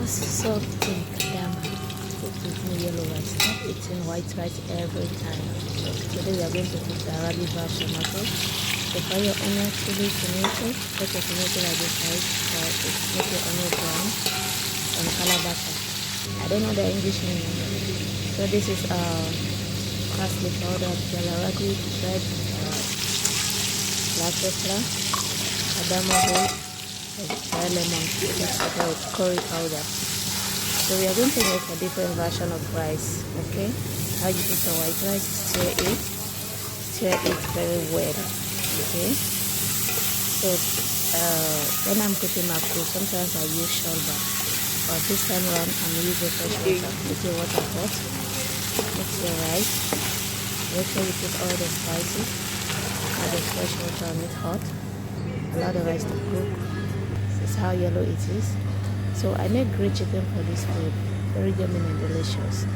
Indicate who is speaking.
Speaker 1: So thick, damn. Cooked with me yellow rice. Stop eating white rice every time. So today we are going to cook the Arabic version, okay? Prepare your onion, chili, tomato. Put your tomato like this size. Make your onion brown. And calabash. I don't know the English name. So this is parsley powder, jalapeno, red, black pepper, cardamom, dry lemon, with curry powder. So we are going to make a different version of rice, okay? How you put your white rice, stir it very well, okay? So when I'm cooking my food, sometimes I use sulbah, but this time around I'm using fresh water. Put your water hot, mix your rice, make sure you put all the spices, add the fresh water on it hot, allow the rice to cook. This is how yellow it is. So I make grilled chicken for this food, very yummy and delicious.